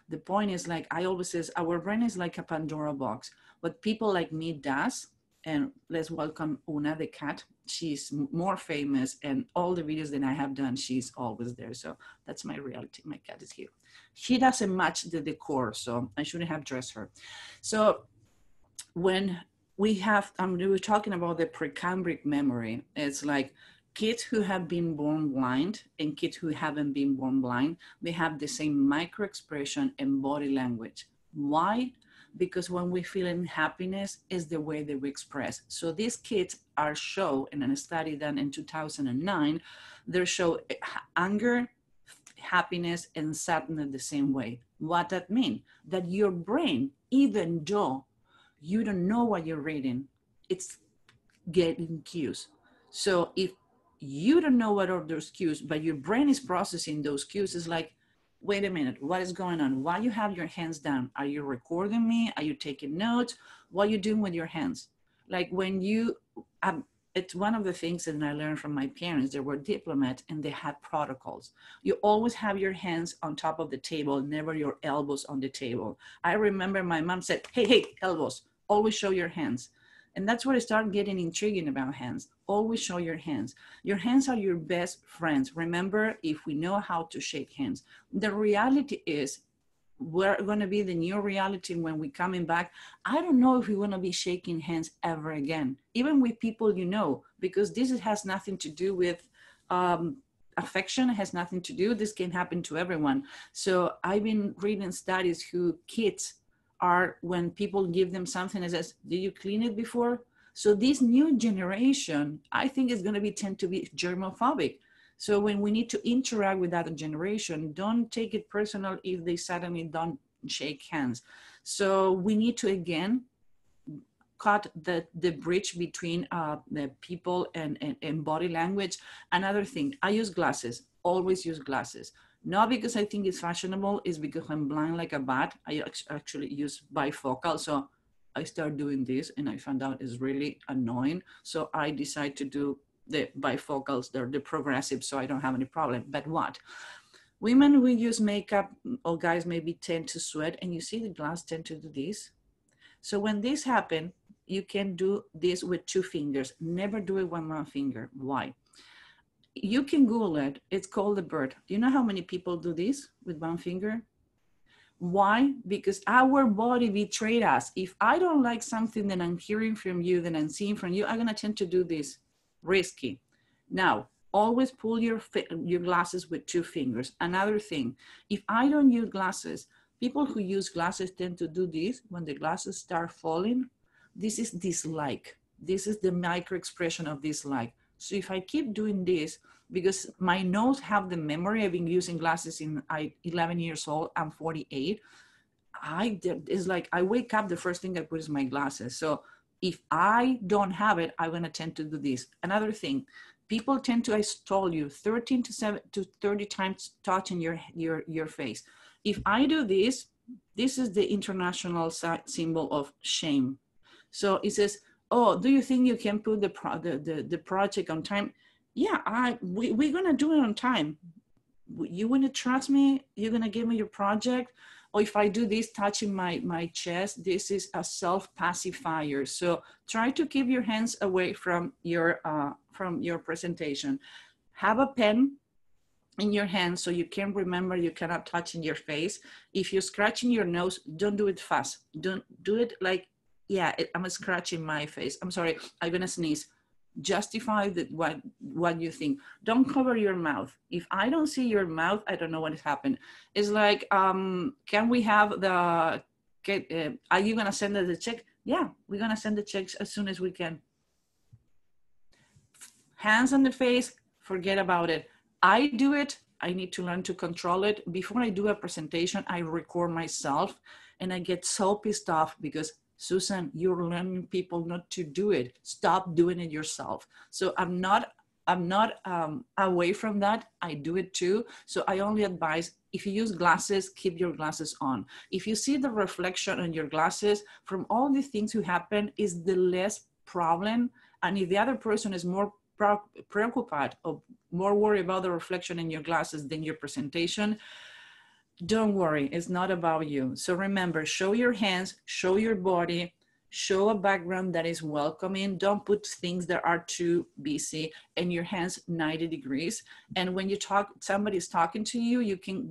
The point is, like I always say, our brain is like a Pandora box. What people like me does, and let's welcome Una the cat. She's more famous, and all the videos that I have done, she's always there. So that's my reality. My cat is here. She doesn't match the decor, so I shouldn't have dressed her. So when we have, we were talking about the precambric memory. It's like kids who have been born blind and kids who haven't been born blind, they have the same micro expression and body language. Why? Because when we feel in happiness is the way that we express. So these kids are shown in a study done in 2009, they show anger, happiness, and sadness the same way. What that mean? That your brain, even though you don't know what you're reading, it's getting cues. So if you don't know what are those cues, but your brain is processing those cues, it's like, wait a minute, what is going on? Why you have your hands down? Are you recording me? Are you taking notes? What are you doing with your hands? Like when you, it's one of the things that I learned from my parents. They were diplomats and they had protocols. You always have your hands on top of the table, never your elbows on the table. I remember my mom said, hey, elbows, always show your hands. And that's where I started getting intriguing about hands. Always show your hands. Your hands are your best friends. Remember, if we know how to shake hands. The reality is, we're going to be the new reality when we're coming back. I don't know if we want to be shaking hands ever again, even with people you know, because this has nothing to do with affection. It has nothing to do. This can happen to everyone. So I've been reading studies who kids are, when people give them something that says, did you clean it before? So this new generation, I think is going to tend to be germophobic. So when we need to interact with that generation, don't take it personal if they suddenly don't shake hands. So we need to, again, cut the bridge between the people and body language. Another thing, I use glasses, always use glasses. Not because I think it's fashionable, it's because I'm blind like a bat. I actually use bifocal. So I start doing this and I found out it's really annoying. So I decide to do the bifocals, they're the progressive, so I don't have any problem. But what? Women will use makeup, or guys maybe tend to sweat, and you see the glass tend to do this. So when this happens, you can do this with 2 fingers. Never do it with 1 finger. Why? You can Google it. It's called the bird. Do you know how many people do this with 1 finger? Why? Because our body betrayed us. If I don't like something that I'm hearing from you, that I'm seeing from you, I'm going to tend to do this. Risky. Now, always pull your glasses with 2 fingers. Another thing, if I don't use glasses, people who use glasses tend to do this when the glasses start falling. This is dislike. This is the micro expression of dislike. So if I keep doing this, because my nose have the memory, I've been using glasses in 11 years old, I'm 48. It's like I wake up, the first thing I put is my glasses. So if I don't have it, I'm gonna tend to do this. Another thing, people tend to, I told you, 13 to 30 times touching your face. If I do this, this is the international symbol of shame. So it says, oh, do you think you can put the project on time? Yeah, we're gonna do it on time. You wanna trust me? You're gonna give me your project? Or if I do this, touching my chest, this is a self-pacifier. So try to keep your hands away from your presentation. Have a pen in your hand so you can remember you cannot touch in your face. If you're scratching your nose, don't do it fast. Don't do it like, yeah, I'm scratching my face. I'm sorry, I'm gonna sneeze. justify that what you think. Don't cover your mouth. If I don't see your mouth, I don't know what has happened. It's like, can we have the, are you gonna send us the check? Yeah, we're gonna send the checks as soon as we can. Hands on the face, forget about it. I do it, I need to learn to control it. Before I do a presentation, I record myself, and I get so pissed off because, Susan, you're learning people not to do it. Stop doing it yourself. So I'm not away from that. I do it too. So I only advise, if you use glasses, keep your glasses on. If you see the reflection on your glasses from all the things who happen, is the less problem. And if the other person is more preoccupied or more worried about the reflection in your glasses than your presentation, don't worry, it's not about you. So remember, show your hands, show your body, show a background that is welcoming. Don't put things that are too busy, and your hands 90 degrees. And when you talk, somebody's talking to you, you can,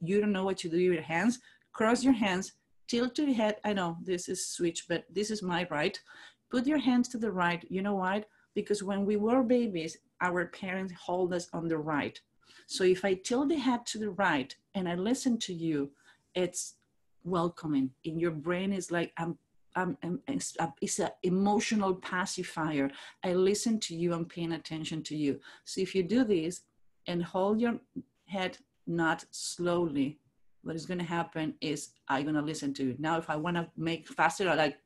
you don't know what to do with your hands, cross your hands, tilt to your head. I know this is switch, but this is my right. Put your hands to the right. You know why? Because when we were babies, our parents hold us on the right. So if I tilt the head to the right and I listen to you, it's welcoming. In your brain is like, it's an emotional pacifier. I listen to you, I'm paying attention to you. So if you do this and hold your head not slowly, what is gonna happen is I'm gonna listen to you. Now, if I wanna make faster, I like,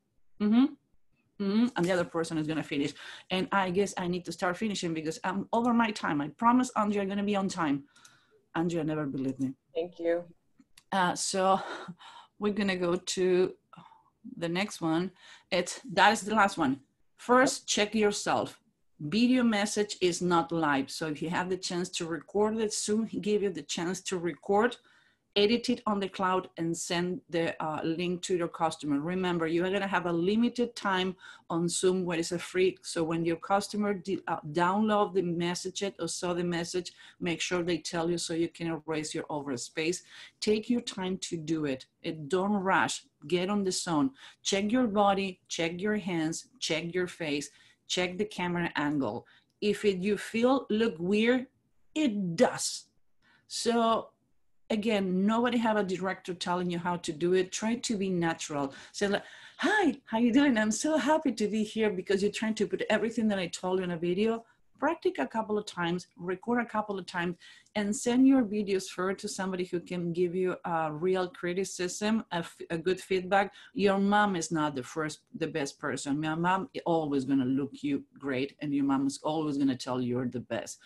and the other person is going to finish. And I guess I need to start finishing because I'm over my time. I promise, Andrea, I'm going to be on time. Andrea never believed me. Thank you. So we're going to go to the next one. That is the last one. First, check yourself. Video message is not live. So if you have the chance to record it, Zoom give you the chance to record, edit it on the cloud, and send the link to your customer. Remember, you are gonna have a limited time on Zoom where it's a free, so when your customer download the message or saw the message, make sure they tell you so you can erase your overspace. Take your time to do it. Don't rush, get on the zone. Check your body, check your hands, check your face, check the camera angle. If you feel look weird, it does. So again, nobody have a director telling you how to do it. Try to be natural. Say like, hi, how you doing? I'm so happy to be here, because you're trying to put everything that I told you in a video. Practice a couple of times, record a couple of times, and send your videos forward to somebody who can give you a real criticism, a good feedback. Your mom is not the best person. Your mom is always gonna look you great, and your mom is always gonna tell you you're the best.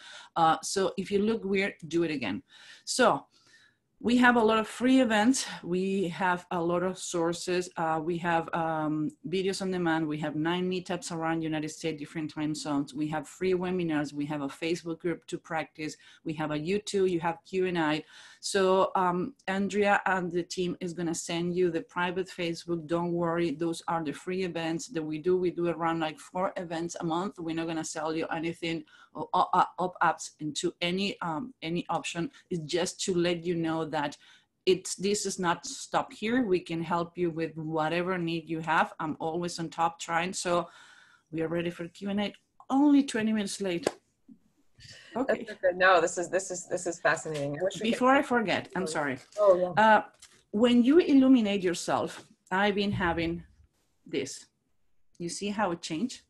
So if you look weird, do it again. So we have a lot of free events. We have a lot of sources. We have videos on demand. We have 9 meetups around United States, different time zones. We have free webinars. We have a Facebook group to practice. We have a YouTube, you have Q&A. So Andrea and the team is gonna send you the private Facebook. Don't worry, those are the free events that we do. We do around like 4 events a month. We're not gonna sell you anything or opt-ups into any option. It's just to let you know that this is not stop here. We can help you with whatever need you have. I'm always on top trying. So we are ready for Q&A. Only 20 minutes late. Okay. That's okay. No, this is fascinating. Before I forget, I'm sorry. Oh, yeah. When you illuminate yourself, I've been having this. You see how it changed?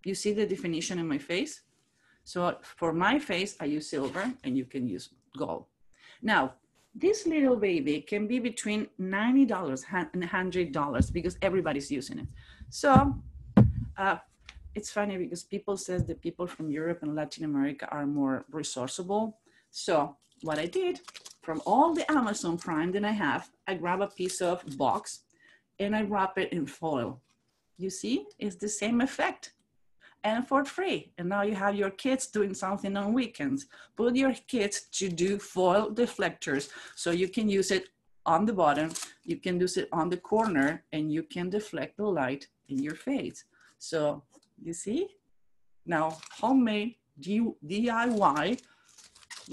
You see the definition in my face? So for my face, I use silver, and you can use gold. Now, this little baby can be between $90 and $100 because everybody's using it. So it's funny because people say that people from Europe and Latin America are more resourceable. So what I did, from all the Amazon Prime that I have, I grab a piece of box and I wrap it in foil. You see, it's the same effect. And for free. And now you have your kids doing something on weekends. Put your kids to do foil deflectors. So you can use it on the bottom, you can use it on the corner, and you can deflect the light in your face. So you see? Now, homemade DIY,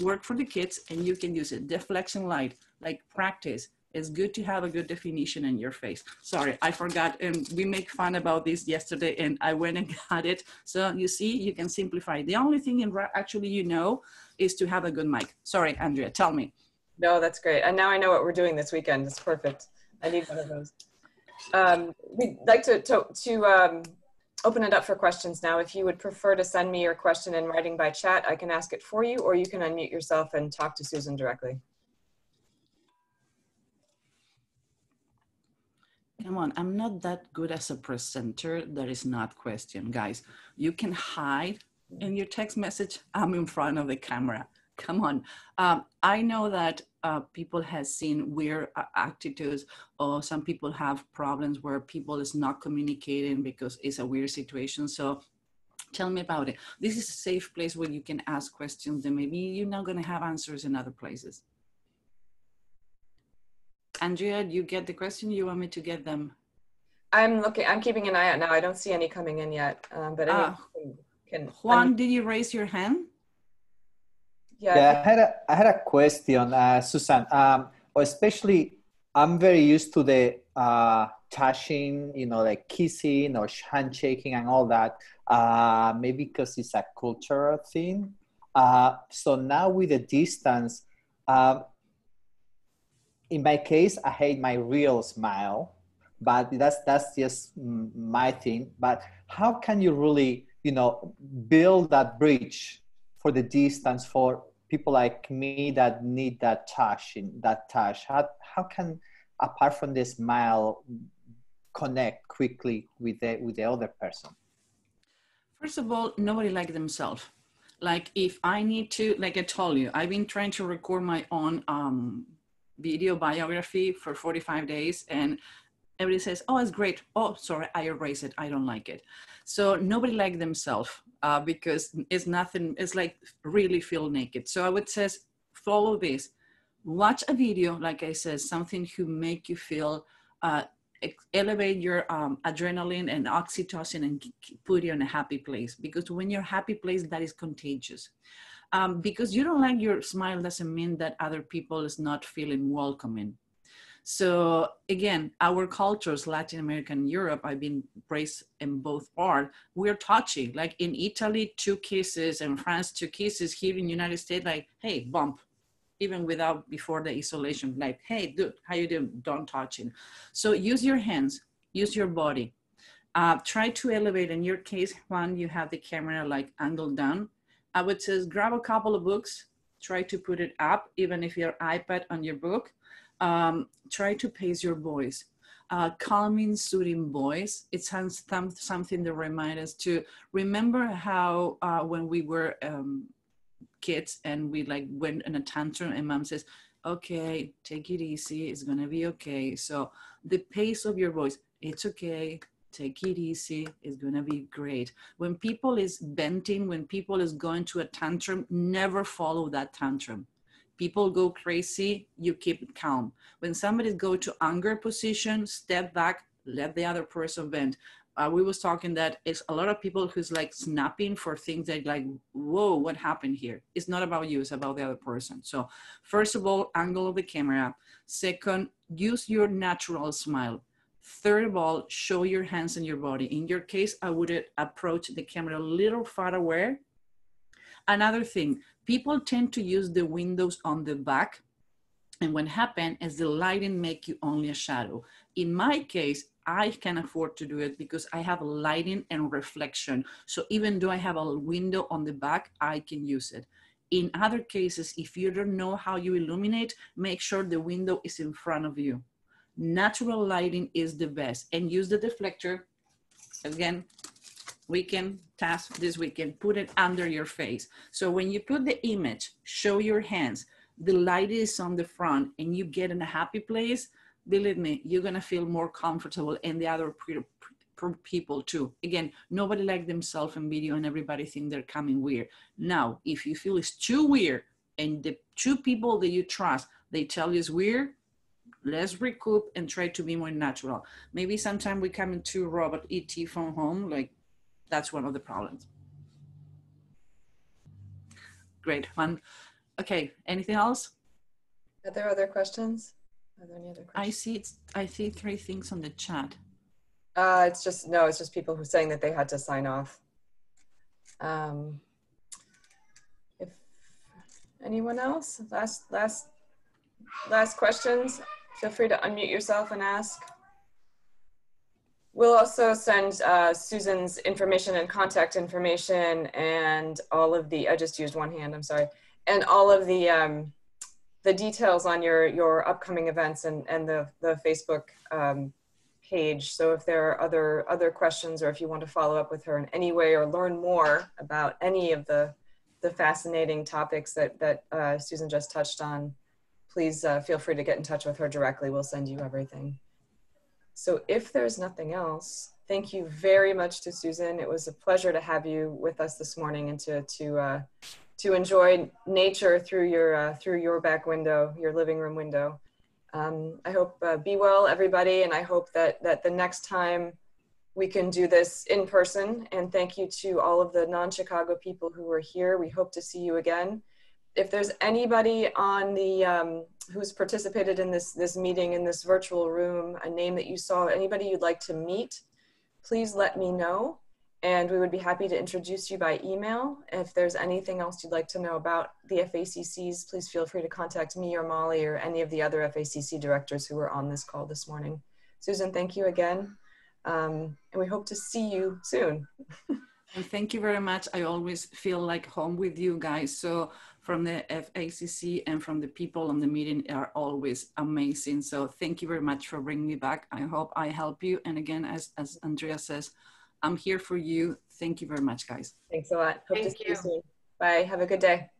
work for the kids, and you can use it. Deflection light, like practice. It's good to have a good definition in your face. Sorry, I forgot, and we make fun about this yesterday, and I went and got it. So you see, you can simplify. The only thing actually is to have a good mic. Sorry, Andrea, tell me. No, that's great. And now I know what we're doing this weekend. It's perfect. I need one of those. We'd like to open it up for questions now. If you would prefer to send me your question in writing by chat, I can ask it for you, or you can unmute yourself and talk to Susan directly. Come on, I'm not that good as a presenter. That is not question, guys. You can hide in your text message. I'm in front of the camera. Come on. I know that people have seen weird attitudes, or some people have problems where people is not communicating because it's a weird situation. So tell me about it. This is a safe place where you can ask questions that maybe you're not going to have answers in other places. Andrea, do you get the question? You want me to get them? I'm keeping an eye out now. I don't see any coming in yet, but Juan, did you raise your hand? Yeah, I had a question, Susan. Especially, I'm very used to the touching, like kissing or handshaking and all that. Maybe because it's a cultural thing. So now with the distance, in my case, I hate my real smile, but that's just my thing. But how can you really, build that bridge for the distance for people like me that need that touch? How can, apart from the smile, connect quickly with the other person? First of all, nobody likes themselves. Like if I need to, like I told you, I've been trying to record my own video biography for 45 days, and everybody says, oh, it's great. Oh, sorry, I erased it. I don't like it. So nobody likes themselves because it's nothing, it's like really feel naked. So I would say, follow this. Watch a video, like I said, something to make you feel, elevate your adrenaline and oxytocin and put you in a happy place. Because when you're happy place, that is contagious. Because you don't like your smile doesn't mean that other people is not feeling welcoming. So again, our cultures, Latin America and Europe, I've been raised in both parts, we're touchy. Like in Italy, 2 kisses, and France, 2 kisses. Here in the United States, like, hey, bump. Even before the isolation, like, hey, dude, how you doing? Don't touch it. So use your hands, use your body. Try to elevate. In your case, Juan, you have the camera like angled down. I would say grab a couple of books, try to put it up, even if your iPad on your book. Try to pace your voice. Calming, soothing voice. It sounds something that reminds us to remember how when we were kids and we like went in a tantrum and mom says, okay, take it easy, it's gonna be okay. So the pace of your voice, it's okay, take it easy, it's gonna be great. When people is venting, when people is going to a tantrum, never follow that tantrum. People go crazy, you keep it calm. When somebody go to anger position, step back, let the other person vent. We was talking that it's a lot of people who's like snapping for things that like, whoa, what happened here? It's not about you, it's about the other person. So first of all, angle of the camera. Second, use your natural smile. Third of all, show your hands and your body. In your case, I would approach the camera a little far away. Another thing, people tend to use the windows on the back. And what happens is the lighting make you only a shadow. In my case, I can afford to do it because I have lighting and reflection. So even though I have a window on the back, I can use it. In other cases, if you don't know how you illuminate, make sure the window is in front of you. Natural lighting is the best. And use the deflector. Again, weekend task this weekend, put it under your face. So when you put the image, show your hands, the light is on the front and you get in a happy place, believe me, you're gonna feel more comfortable and the other people too. Again, nobody likes themselves in video and everybody think they're coming weird. Now, if you feel it's too weird and the 2 people that you trust, they tell you it's weird, let's recoup and try to be more natural. Maybe sometime we come into robot ET from home, like that's one of the problems. Great, fun. Okay, anything else? Are there other questions? Are there any other questions? I see 3 things on the chat. It's just people who are saying that they had to sign off. If anyone else, last questions, feel free to unmute yourself and ask. We'll also send Susan's information and contact information and all of the, I just used one hand, I'm sorry, and all of the details on your upcoming events and the Facebook page. So if there are other questions, or if you want to follow up with her in any way or learn more about any of the fascinating topics that Susan just touched on, please feel free to get in touch with her directly. We'll send you everything. So if there's nothing else, thank you very much to Susan. It was a pleasure to have you with us this morning and to enjoy nature through your back window, your living room window. I hope be well, everybody, and I hope that the next time we can do this in person. And thank you to all of the non-Chicago people who were here. We hope to see you again. If there's anybody on the who's participated in this meeting in this virtual room, a name that you saw, anybody you'd like to meet, please let me know, and we would be happy to introduce you by email. If there's anything else you'd like to know about the FACCs, please feel free to contact me or Molly or any of the other FACC directors who were on this call this morning. Susan, thank you again, and we hope to see you soon. And thank you very much. I always feel like home with you guys. So from the FACC and from the people on the meeting are always amazing. So thank you very much for bringing me back. I hope I help you. And again, as Andrea says, I'm here for you. Thank you very much, guys. Thanks a lot. Hope to see you soon. Bye. Have a good day.